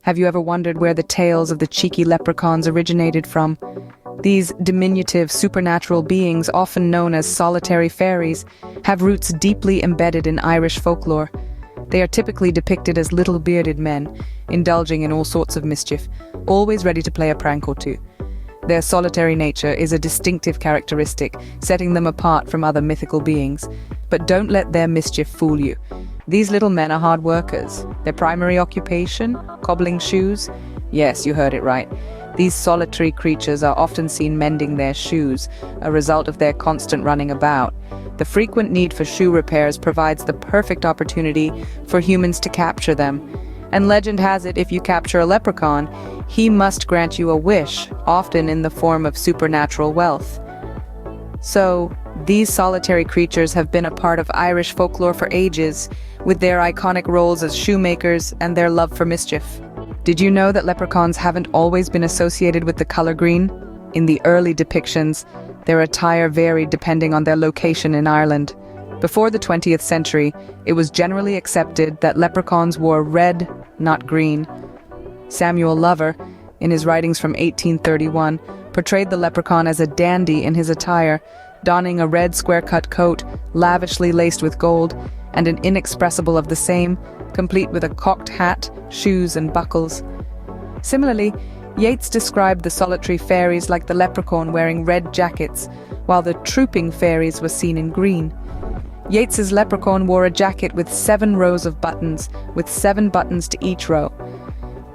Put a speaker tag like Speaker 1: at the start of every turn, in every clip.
Speaker 1: Have you ever wondered where the tales of the cheeky leprechauns originated from? These diminutive supernatural beings, often known as solitary fairies, have roots deeply embedded in Irish folklore. They are typically depicted as little bearded men, indulging in all sorts of mischief, always ready to play a prank or two. Their solitary nature is a distinctive characteristic, setting them apart from other mythical beings. But don't let their mischief fool you. These little men are hard workers. Their primary occupation? Cobbling shoes? Yes, you heard it right. These solitary creatures are often seen mending their shoes, a result of their constant running about. The frequent need for shoe repairs provides the perfect opportunity for humans to capture them. And legend has it, if you capture a leprechaun, he must grant you a wish, often in the form of supernatural wealth. So, these solitary creatures have been a part of Irish folklore for ages, with their iconic roles as shoemakers and their love for mischief. Did you know that leprechauns haven't always been associated with the color green? In the early depictions, their attire varied depending on their location in Ireland. Before the 20th century, it was generally accepted that leprechauns wore red, not green. Samuel Lover, in his writings from 1831, portrayed the leprechaun as a dandy in his attire, donning a red square-cut coat, lavishly laced with gold, and an inexpressible of the same, complete with a cocked hat, shoes, and buckles. Similarly, Yeats described the solitary fairies like the leprechaun wearing red jackets, while the trooping fairies were seen in green. Yeats's leprechaun wore a jacket with 7 rows of buttons, with 7 buttons to each row.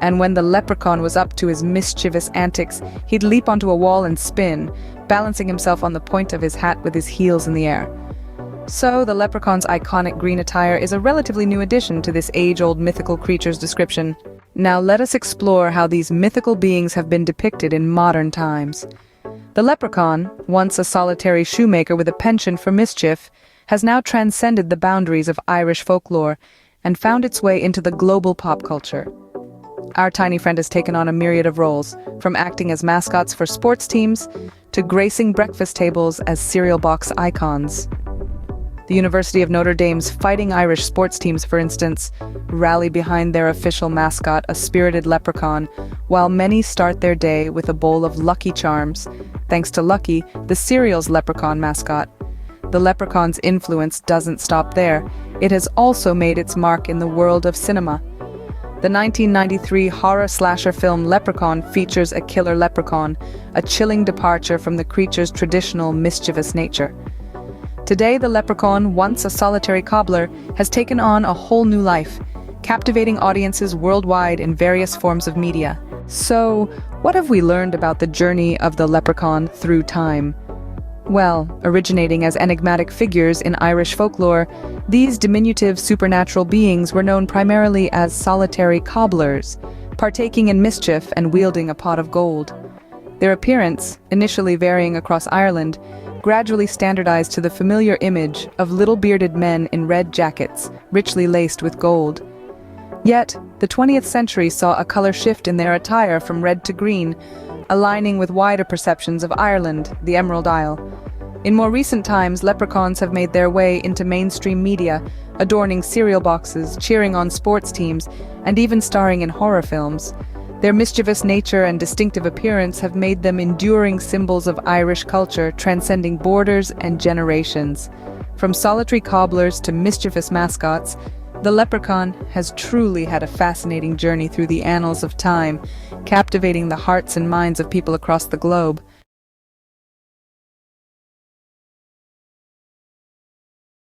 Speaker 1: And when the leprechaun was up to his mischievous antics, he'd leap onto a wall and spin, balancing himself on the point of his hat with his heels in the air. So, the leprechaun's iconic green attire is a relatively new addition to this age-old mythical creature's description. Now let us explore how these mythical beings have been depicted in modern times. The leprechaun, once a solitary shoemaker with a penchant for mischief, has now transcended the boundaries of Irish folklore and found its way into the global pop culture. Our tiny friend has taken on a myriad of roles, from acting as mascots for sports teams to gracing breakfast tables as cereal box icons. The University of Notre Dame's Fighting Irish sports teams, for instance, rally behind their official mascot, a spirited leprechaun, while many start their day with a bowl of Lucky Charms, thanks to Lucky, the cereal's leprechaun mascot. The leprechaun's influence doesn't stop there. It has also made its mark in the world of cinema. The 1993 horror slasher film Leprechaun features a killer leprechaun, a chilling departure from the creature's traditional mischievous nature. Today, the leprechaun, once a solitary cobbler, has taken on a whole new life, captivating audiences worldwide in various forms of media. So, what have we learned about the journey of the leprechaun through time? Well, originating as enigmatic figures in Irish folklore, these diminutive supernatural beings were known primarily as solitary cobblers, partaking in mischief and wielding a pot of gold. Their appearance, initially varying across Ireland, gradually standardized to the familiar image of little bearded men in red jackets, richly laced with gold. Yet, the 20th century saw a color shift in their attire from red to green, aligning with wider perceptions of Ireland, the Emerald Isle. In more recent times, leprechauns have made their way into mainstream media, adorning cereal boxes, cheering on sports teams, and even starring in horror films. Their mischievous nature and distinctive appearance have made them enduring symbols of Irish culture, transcending borders and generations. From solitary cobblers to mischievous mascots, the leprechaun has truly had a fascinating journey through the annals of time, captivating the hearts and minds of people across the globe.